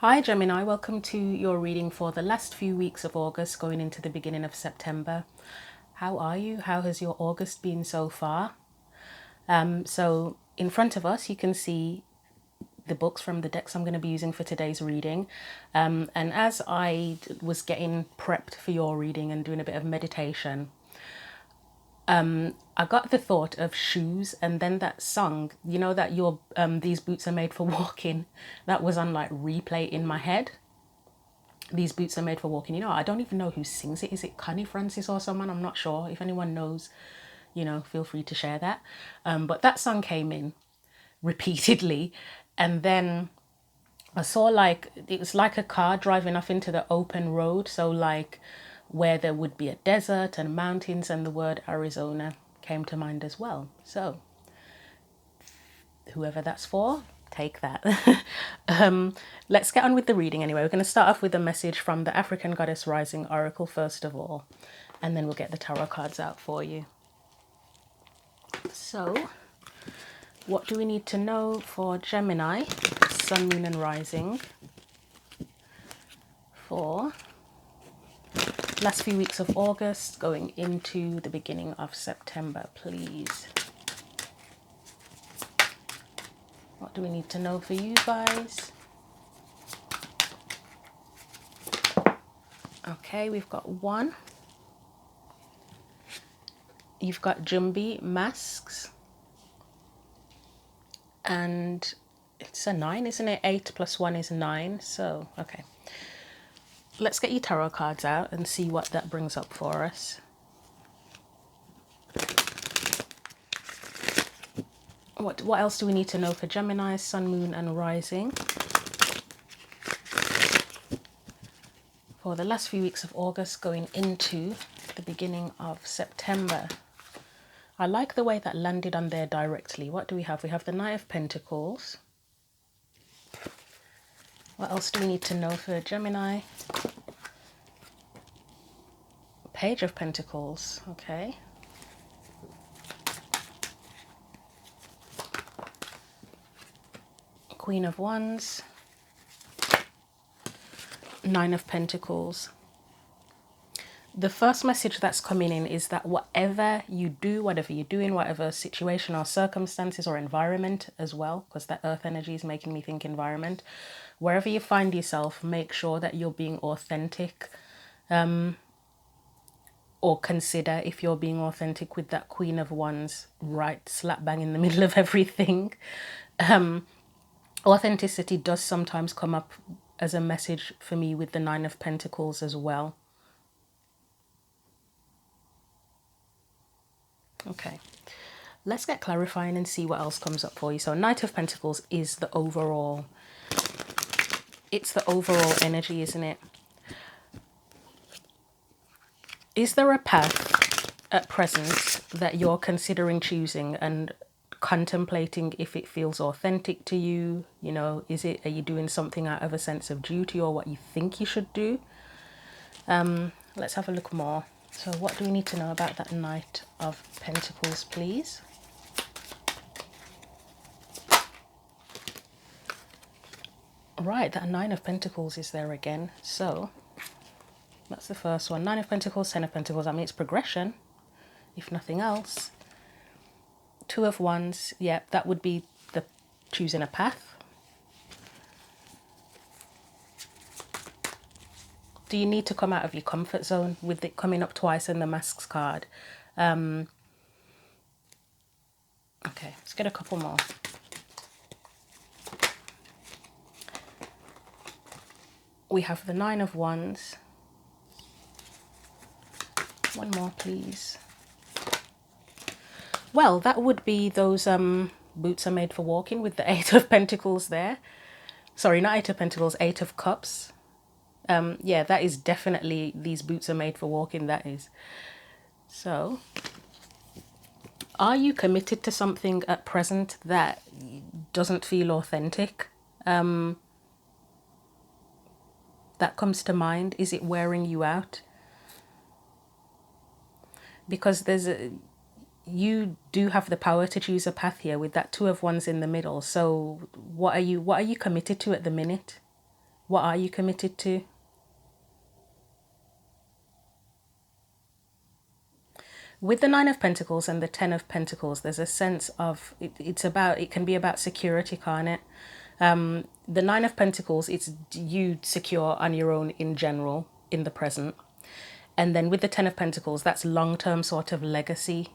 Hi Gemini, welcome to your reading for the last few weeks of August going into the beginning of September. How are you? How has your August been so far? So in front of us you can see the books from the decks I'm going to be using for today's reading. And as I was getting prepped for your reading and doing a bit of meditation, I got the thought of shoes, and then that song, you know, that your these boots are made for walking, that was on like replay in my head. These boots are made for walking. You know, I don't even know who sings it. Is it Connie Francis or someone? I'm not sure. If anyone knows, you know, feel free to share that. But that song came in repeatedly, and then I saw like it was like a car driving off into the open road. So like where there would be a desert and mountains, and the word Arizona came to mind as well. So whoever that's for, take that. Let's get on with the reading anyway. We're going to start off with a message from the African Goddess Rising Oracle first of all, and then we'll get the tarot cards out for you. So, what do we need to know for Gemini, Sun, Moon and Rising for last few weeks of August going into the beginning of September, please? What do we need to know for you guys? Okay, we've got 1. You've got Jumbi masks. And it's a 9, isn't it? 8 plus 1 is 9. So, okay. Let's get your tarot cards out and see what that brings up for us. What else do we need to know for Gemini, Sun, Moon and Rising for the last few weeks of August going into the beginning of September? I like the way that landed on there directly. What do we have? We have the Knight of Pentacles. What else do we need to know for Gemini? Page of Pentacles. Okay. Queen of Wands. 9 of Pentacles. The first message that's coming in is that whatever you do, whatever you're doing, whatever situation or circumstances or environment as well, because that earth energy is making me think environment, wherever you find yourself, make sure that you're being authentic, or consider if you're being authentic with that Queen of Wands right slap bang in the middle of everything. Authenticity does sometimes come up as a message for me with the 9 of Pentacles as well. Okay, let's get clarifying and see what else comes up for you. So Knight of Pentacles is the overall, it's the overall energy, isn't it? Is there a path at present that you're considering choosing and contemplating if it feels authentic to you? You know, are you doing something out of a sense of duty or what you think you should do? Let's have a look more. So what do we need to know about that Knight of Pentacles, please? Right, that 9 of Pentacles is there again. So that's the first one. 9 of Pentacles, 10 of Pentacles. I mean, it's progression, if nothing else. 2 of Wands. Yeah, that would be the choosing a path. Do you need to come out of your comfort zone with it coming up twice in the Masks card? Okay, let's get a couple more. We have the 9 of Wands. One more, please. Well, that would be those boots are made for walking with the 8 of Pentacles there. Sorry, not 8 of Pentacles, 8 of Cups. Yeah, that is definitely, these boots are made for walking, that is. So, are you committed to something at present that doesn't feel authentic? That comes to mind. Is it wearing you out? Because you do have the power to choose a path here with that 2 of Wands in the middle. So what are you committed to at the minute? What are you committed to? With the Nine of Pentacles and the Ten of Pentacles, there's a sense of, it can be about security, can't it? The Nine of Pentacles, it's you secure on your own in general, in the present. And then with the Ten of Pentacles, that's long-term sort of legacy.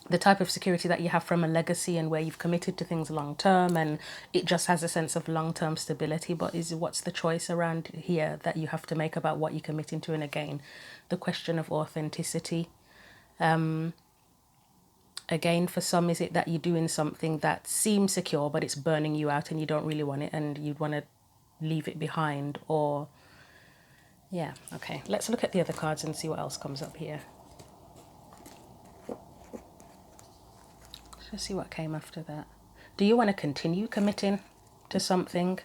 The type of security that you have from a legacy and where you've committed to things long-term, and it just has a sense of long-term stability. But what's the choice around here that you have to make about what you're committing to? And again, the question of authenticity. Again, for some, is it that you're doing something that seems secure, but it's burning you out and you don't really want it and you'd want to leave it behind? Or, yeah, okay. Let's look at the other cards and see what else comes up here. Let's see what came after that. Do you want to continue committing to something?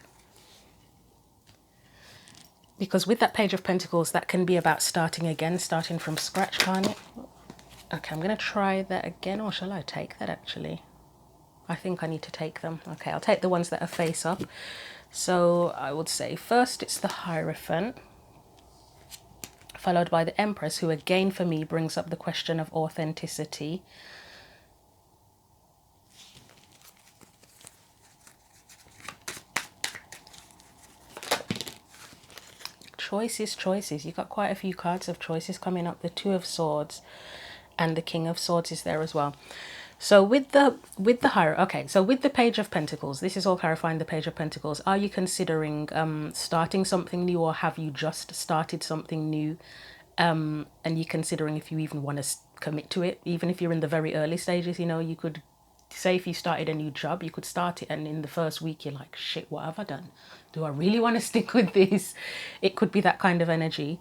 Because with that Page of Pentacles, that can be about starting again, starting from scratch, can't it? Okay, I'm going to try that again, or shall I take that actually? I think I need to take them. Okay, I'll take the ones that are face up. So I would say first it's the Hierophant, followed by the Empress, who again for me brings up the question of authenticity. Choices, choices. You've got quite a few cards of choices coming up. The Two of Swords and the King of Swords is there as well. So with the so with the Page of Pentacles, this is all clarifying the Page of Pentacles. Are you considering starting something new, or have you just started something new? And you're considering if you even want to commit to it, even if you're in the very early stages. You know, you could say if you started a new job, you could start it and in the first week you're like, shit, what have I done? Do I really want to stick with this? It could be that kind of energy.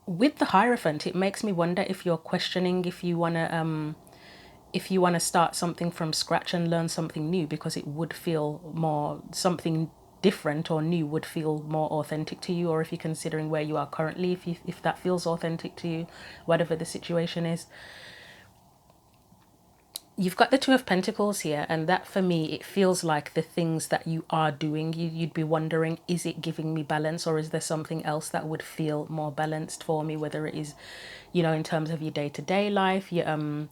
With the Hierophant, it makes me wonder if you're questioning if you want to start something from scratch and learn something new, because it would feel more, something different or new would feel more authentic to you. Or if you're considering where you are currently, if that feels authentic to you, whatever the situation is. You've got the Two of Pentacles here, and that for me, it feels like the things that you are doing, you'd be wondering, is it giving me balance, or is there something else that would feel more balanced for me? Whether it is, you know, in terms of your day-to-day life, in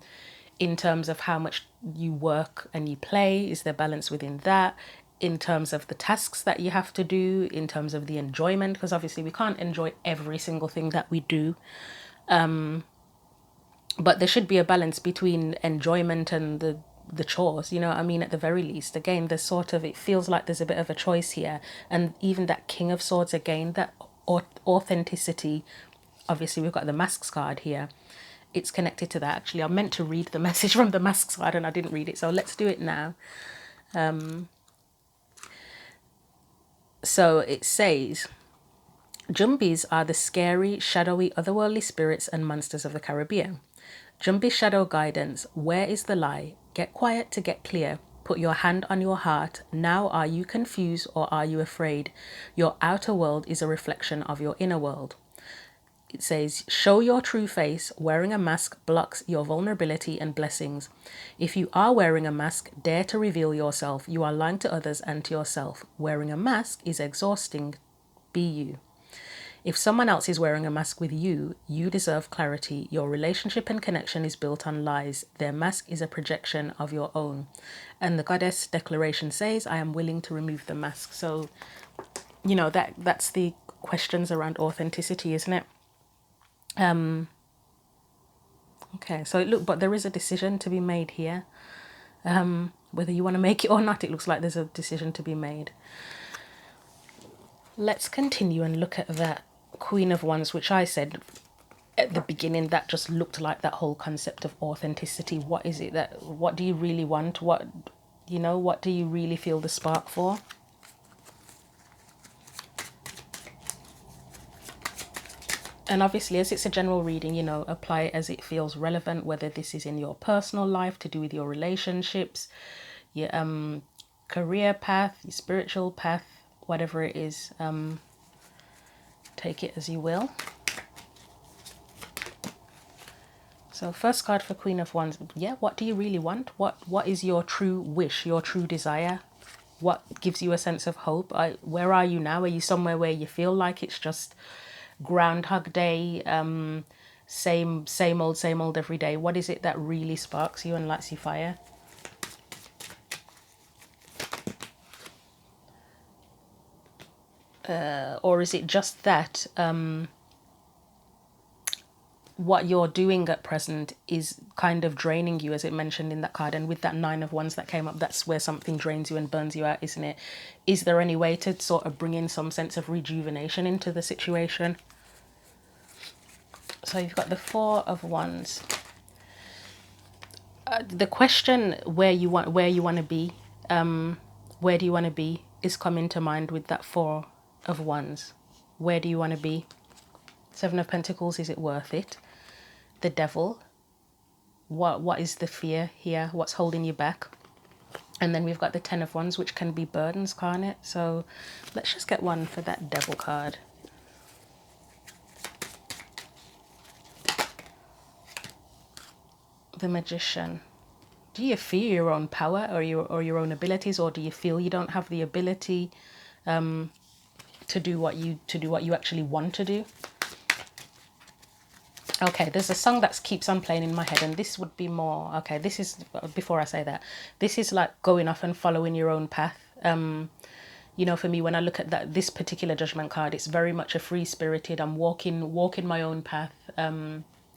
terms of how much you work and you play, is there balance within that? In terms of the tasks that you have to do, in terms of the enjoyment, because obviously we can't enjoy every single thing that we do. But there should be a balance between enjoyment and the chores, you know what I mean, at the very least. Again, there's sort of, it feels like there's a bit of a choice here. And even that King of Swords, again, that authenticity, obviously we've got the Masks card here. It's connected to that. Actually, I meant to read the message from the Masks card and I didn't read it. So let's do it now. So it says, Jumbies are the scary, shadowy, otherworldly spirits and monsters of the Caribbean. Jumbi shadow guidance, where is the lie? Get quiet to get clear. Put your hand on your heart. Now are you confused or are you afraid? Your outer world is a reflection of your inner world. It says, show your true face. Wearing a mask blocks your vulnerability and blessings. If you are wearing a mask, dare to reveal yourself. You are lying to others and to yourself. Wearing a mask is exhausting. Be you. If someone else is wearing a mask with you, you deserve clarity. Your relationship and connection is built on lies. Their mask is a projection of your own. And the Goddess declaration says, I am willing to remove the mask. So, you know, that's the questions around authenticity, isn't it? Okay, so look, but there is a decision to be made here. Whether you want to make it or not, it looks like there's a decision to be made. Let's continue and look at that Queen of Wands, which I said at the beginning, that just looked like that whole concept of authenticity. What is it that, what do you really want? What, you know, what do you really feel the spark for? And obviously, as it's a general reading, you know, apply it as it feels relevant, whether this is in your personal life, to do with your relationships, your career path, your spiritual path, whatever it is. Take it as you will. So first card for Queen of Wands. Yeah, what do you really want? What is your true wish, your true desire? What gives you a sense of hope? Where are you now? Are you somewhere where you feel like it's just Groundhog Day, same old every day? What is it that really sparks you and lights your fire? Or is it just that what you're doing at present is kind of draining you, as it mentioned in that card? And with that Nine of Wands that came up, that's where something drains you and burns you out, isn't it? Is there any way to sort of bring in some sense of rejuvenation into the situation? So you've got the Four of Wands. The question where you want to be, where do you want to be, is coming to mind with that Four of Wands. Where do you want to be? Seven of Pentacles, is it worth it? The Devil, what is the fear here? What's holding you back? And then we've got the Ten of Wands, which can be burdens, can't it? So let's just get one for that Devil card. The Magician. Do you fear your own power or your own abilities, or do you feel you don't have the ability to do what you actually want to do? Okay, there's a song that keeps on playing in my head, and this would be more, okay, this is, before I say that, this is like going off and following your own path. You know, for me, when I look at this particular Judgment card, it's very much a free-spirited, I'm walking my own path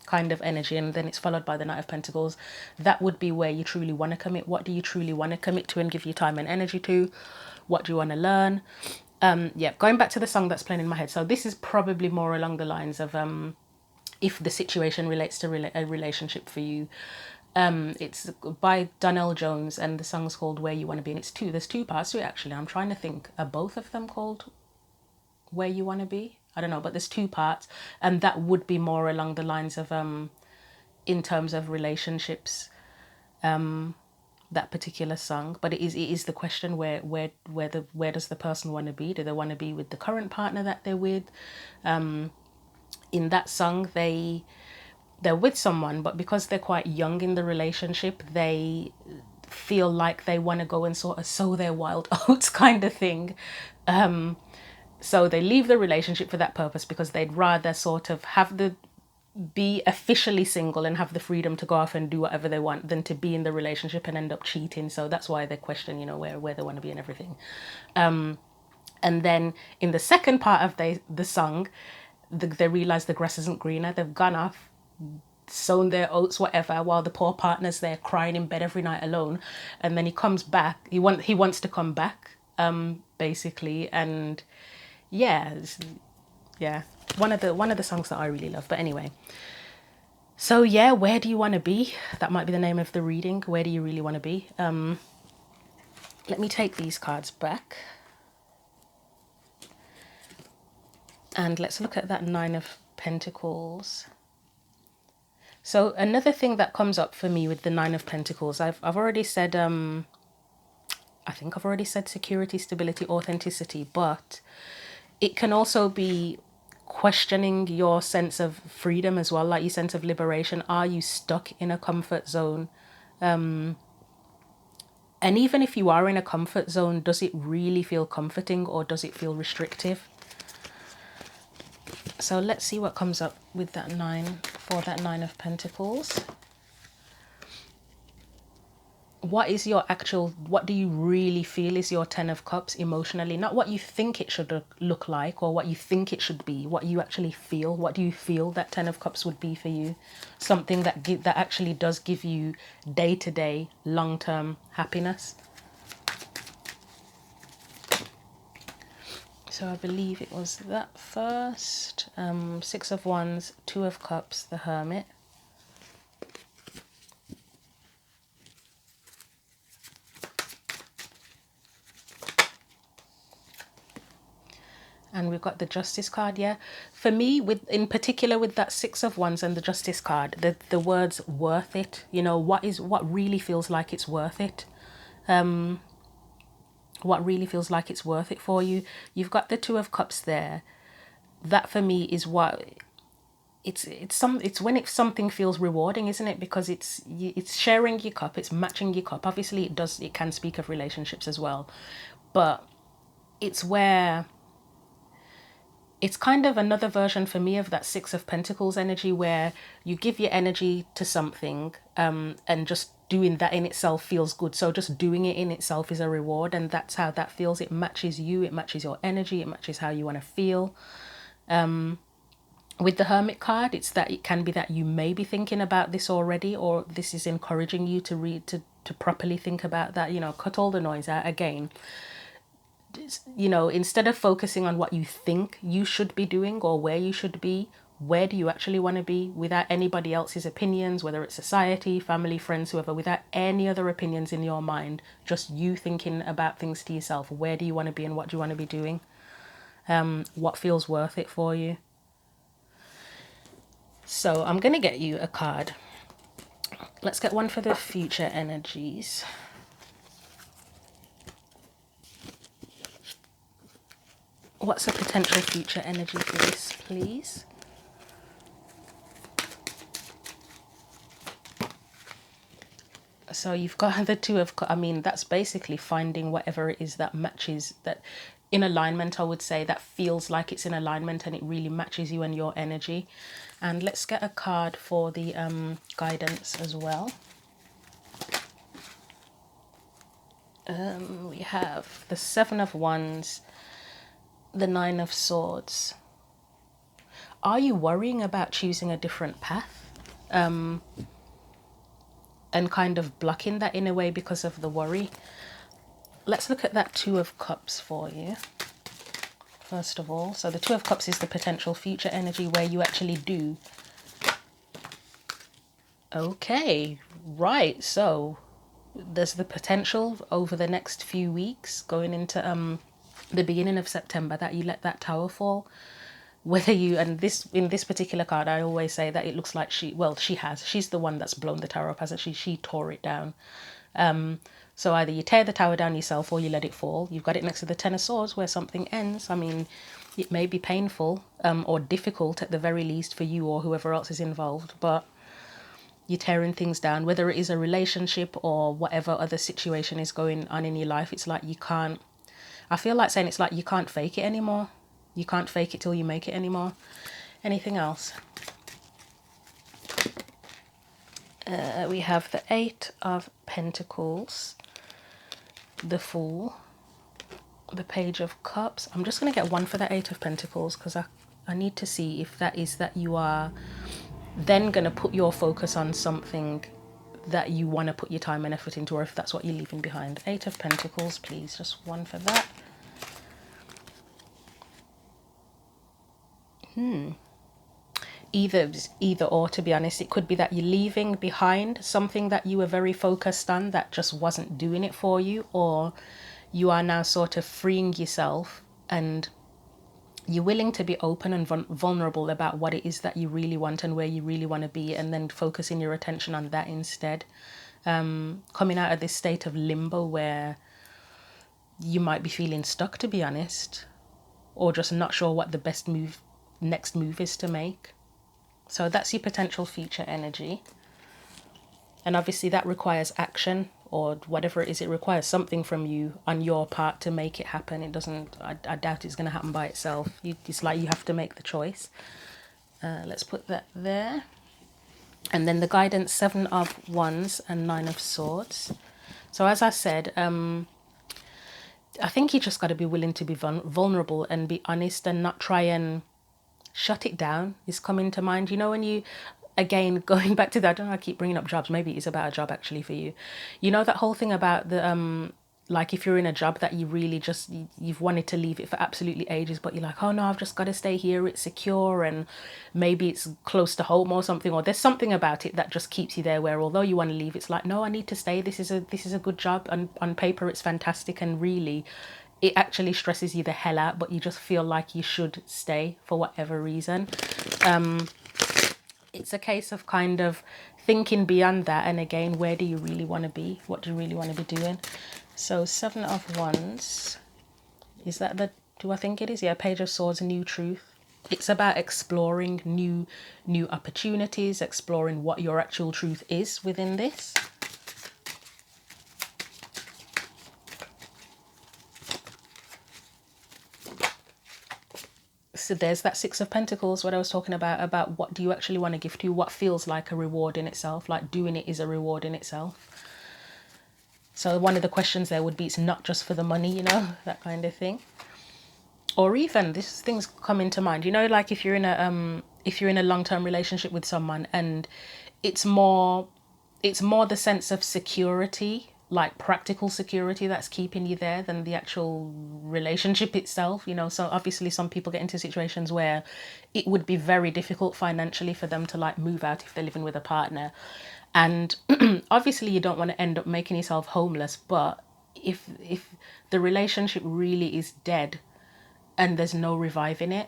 kind of energy, and then it's followed by the Knight of Pentacles. That would be where you truly want to commit. What do you truly want to commit to and give your time and energy to? What do you want to learn? Yeah, going back to the song that's playing in my head. So this is probably more along the lines of if the situation relates to a relationship for you. It's by Donnell Jones, and the song's called Where You Want to Be, and there's two parts to it, actually. I'm trying to think, are both of them called Where You Want to Be? I don't know, but there's two parts, and that would be more along the lines of in terms of relationships, that particular song. But it is the question, where does the person want to be? Do they want to be with the current partner that they're with? In that song, they're with someone, but because they're quite young in the relationship, they feel like they want to go and sort of sow their wild oats kind of thing. So they leave the relationship for that purpose, because they'd rather sort of be officially single and have the freedom to go off and do whatever they want, than to be in the relationship and end up cheating. So that's why they question, you know, where they want to be and everything. And then in the second part of the song, they realize the grass isn't greener. They've gone off, sown their oats, whatever, while the poor partner's there crying in bed every night alone. And then he comes back. He wants to come back, basically. And yeah, one of the songs that I really love. But anyway, so yeah, where do you want to be? That might be the name of the reading. Where do you really want to be? Let me take these cards back. And let's look at that Nine of Pentacles. So another thing that comes up for me with the Nine of Pentacles, I've already said, I think I've already said security, stability, authenticity, but it can also be questioning your sense of freedom as well, like your sense of liberation. Are you stuck in a comfort zone? And even if you are in a comfort zone, does it really feel comforting, or does it feel restrictive? So let's see what comes up with that Nine of Pentacles. What do you really feel is your Ten of Cups emotionally? Not what you think it should look like, or what you think it should be, what you actually feel. What do you feel that Ten of Cups would be for you? Something that actually does give you day-to-day, long-term happiness. So I believe it was that first. Six of Wands, Two of Cups, the Hermit. And we've got the Justice card, yeah. For me, in particular with that Six of Wands and the Justice card, the words worth it, you know, what really feels like it's worth it. What really feels like it's worth it for you. You've got the Two of Cups there. That for me is what it's when if something feels rewarding, isn't it? Because it's sharing your cup, it's matching your cup. Obviously it can speak of relationships as well, but it's where it's kind of another version for me of that Six of Pentacles energy, where you give your energy to something, and just doing that in itself feels good. So just doing it in itself is a reward, and that's how that feels. It matches you, it matches your energy, it matches how you want to feel. With the Hermit card, it's that it can be that you may be thinking about this already, or this is encouraging you to read to properly think about that. Cut all the noise out again. Instead of focusing on what you think you should be doing or where you should be, where do you actually want to be, without anybody else's opinions, whether it's society, family, friends, whoever, without any other opinions in your mind, just you thinking about things to yourself. Where do you want to be and what do you want to be doing? What feels worth it for you? So I'm going to get you a card. Let's get one for the future energies. What's a potential future energy for this, please? So you've got the Two of Cups. I mean, that's basically finding whatever it is that matches, that in alignment, I would say, that feels like it's in alignment and it really matches you and your energy. And let's get a card for the guidance as well. We have the Seven of Wands, the Nine of Swords. Are you worrying about choosing a different path? And kind of blocking that in a way because of the worry? Let's look at that Two of Cups for you, first of all. So the Two of Cups is the potential future energy, where you actually do. Okay, right. So there's the potential over the next few weeks, going into the beginning of September, that you let that tower fall. Whether you, and this, in this particular card, I always say that it looks like she's the one that's blown the tower up, hasn't she? She tore it down. So either you tear the tower down yourself or you let it fall. You've got it next to the Ten of Swords, where something ends. I mean, it may be painful, or difficult at the very least for you or whoever else is involved, but you're tearing things down, whether it is a relationship or whatever other situation is going on in your life. It's like you can't, I feel like saying, it's like you can't fake it anymore. You can't fake it till you make it anymore. Anything else? We have the Eight of Pentacles, the Fool, the Page of Cups. I'm just going to get one for the Eight of Pentacles, because I need to see if that is that you are then going to put your focus on something that you want to put your time and effort into, or if that's what you're leaving behind. Eight of Pentacles, please. Just one for that. Either or, to be honest. It could be that you're leaving behind something that you were very focused on that just wasn't doing it for you, or you are now sort of freeing yourself and you're willing to be open and vulnerable about what it is that you really want and where you really want to be, and then focusing your attention on that instead. Coming out of this state of limbo where you might be feeling stuck, to be honest, or just not sure what the next move is to make. So that's your potential future energy. And obviously that requires action, or whatever it is, it requires something from you on your part to make it happen. It doesn't, I doubt it's going to happen by itself. It's like you have to make the choice. Let's put that there. And then the guidance, Seven of Wands and Nine of Swords. So as I said, I think you just got to be willing to be vulnerable and be honest, and not try and shut it down is coming to mind. When you, again, going back to that, I don't know, I keep bringing up jobs. Maybe it's about a job actually for you. That whole thing about the, like if you're in a job that you really just, you've wanted to leave it for absolutely ages, but you're like, oh no, I've just got to stay here. It's secure, and maybe it's close to home or something, or there's something about it that just keeps you there, where although you want to leave, it's like, no, I need to stay. This is a good job. And on paper, it's fantastic. And really, it actually stresses you the hell out, but you just feel like you should stay for whatever reason. It's a case of kind of thinking beyond that. And again, where do you really want to be? What do you really want to be doing? So Seven of Wands, is that do I think it is? Yeah, Page of Swords, New Truth. It's about exploring new opportunities, exploring what your actual truth is within this. So there's that Six of Pentacles, what I was talking about what do you actually want to give to, what feels like a reward in itself, like doing it is a reward in itself. So one of the questions there would be, it's not just for the money, you know, that kind of thing. Or even, these things come into mind, you know, like if you're in a long-term relationship with someone, and it's more the sense of security, like practical security, that's keeping you there than the actual relationship itself, you know. So obviously some people get into situations where it would be very difficult financially for them to like move out if they're living with a partner, and obviously you don't want to end up making yourself homeless, but if the relationship really is dead and there's no reviving it,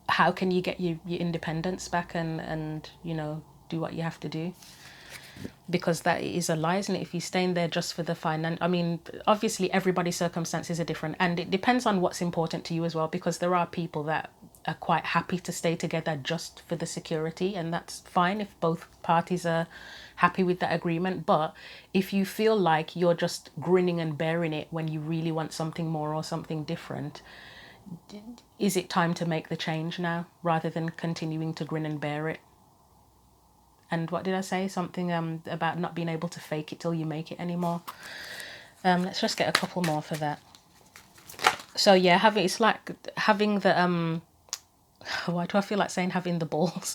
how can you get your independence back and you know, do what you have to do? Because that is a lie, isn't it? If you're staying there just for the finance, I mean, obviously everybody's circumstances are different, and it depends on what's important to you as well, because there are people that are quite happy to stay together just for the security, and that's fine if both parties are happy with that agreement. But if you feel like you're just grinning and bearing it when you really want something more or something different, is it time to make the change now rather than continuing to grin and bear it? And what did I say? Something about not being able to fake it till you make it anymore. Let's just get a couple more for that. So yeah, it's like having the why do I feel like saying having the balls?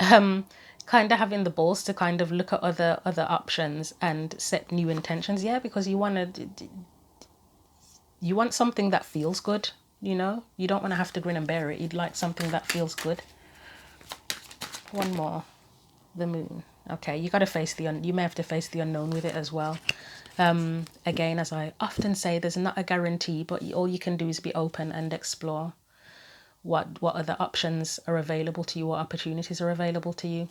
Kind of having the balls to kind of look at other options and set new intentions. Yeah, because you want something that feels good, you know? You don't want to have to grin and bear it. You'd like something that feels good. One more. The moon. Okay, you got to face you may have to face the unknown with it as well. Again, as I often say, there's not a guarantee, but all you can do is be open and explore what other options are available to you, what opportunities are available to you.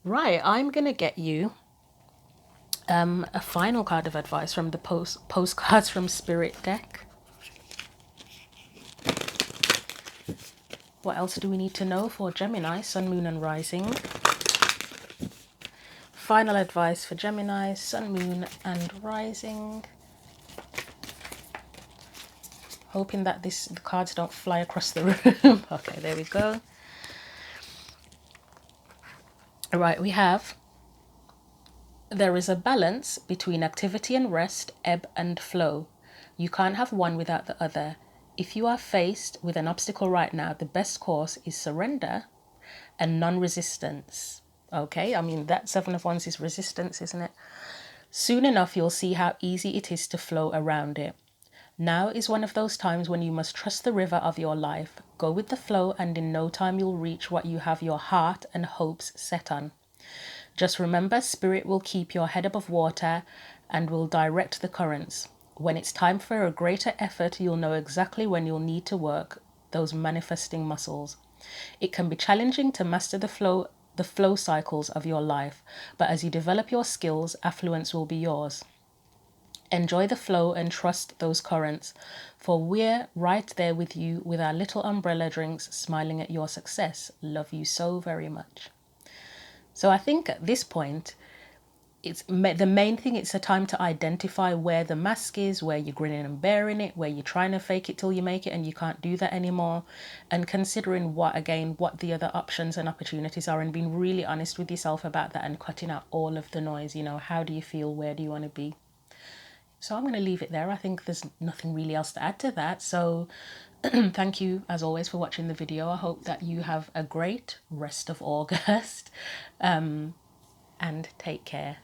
Right, I'm gonna get you a final card of advice from the postcards from Spirit deck. What else do we need to know for Gemini, Sun, Moon and Rising? Final advice for Gemini, Sun, Moon and Rising. Hoping that the cards don't fly across the room. Okay, there we go. All right, we have, there is a balance between activity and rest, ebb and flow. You can't have one without the other. If you are faced with an obstacle right now, the best course is surrender and non-resistance. Okay, I mean, that Seven of Wands is resistance, isn't it? Soon enough, you'll see how easy it is to flow around it. Now is one of those times when you must trust the river of your life. Go with the flow, and in no time you'll reach what you have your heart and hopes set on. Just remember, Spirit will keep your head above water and will direct the currents. When it's time for a greater effort, you'll know exactly when you'll need to work those manifesting muscles. It can be challenging to master the flow cycles of your life, but as you develop your skills, affluence will be yours. Enjoy the flow and trust those currents, for we're right there with you with our little umbrella drinks, smiling at your success. Love you so very much. So I think at this point, it's the main thing, it's a time to identify where the mask is, where you're grinning and bearing it, where you're trying to fake it till you make it and you can't do that anymore, and considering what the other options and opportunities are, and being really honest with yourself about that and cutting out all of the noise. You know, how do you feel? Where do you want to be? So I'm going to leave it there. I think there's nothing really else to add to that. So thank you as always for watching the video. I hope that you have a great rest of August, and take care.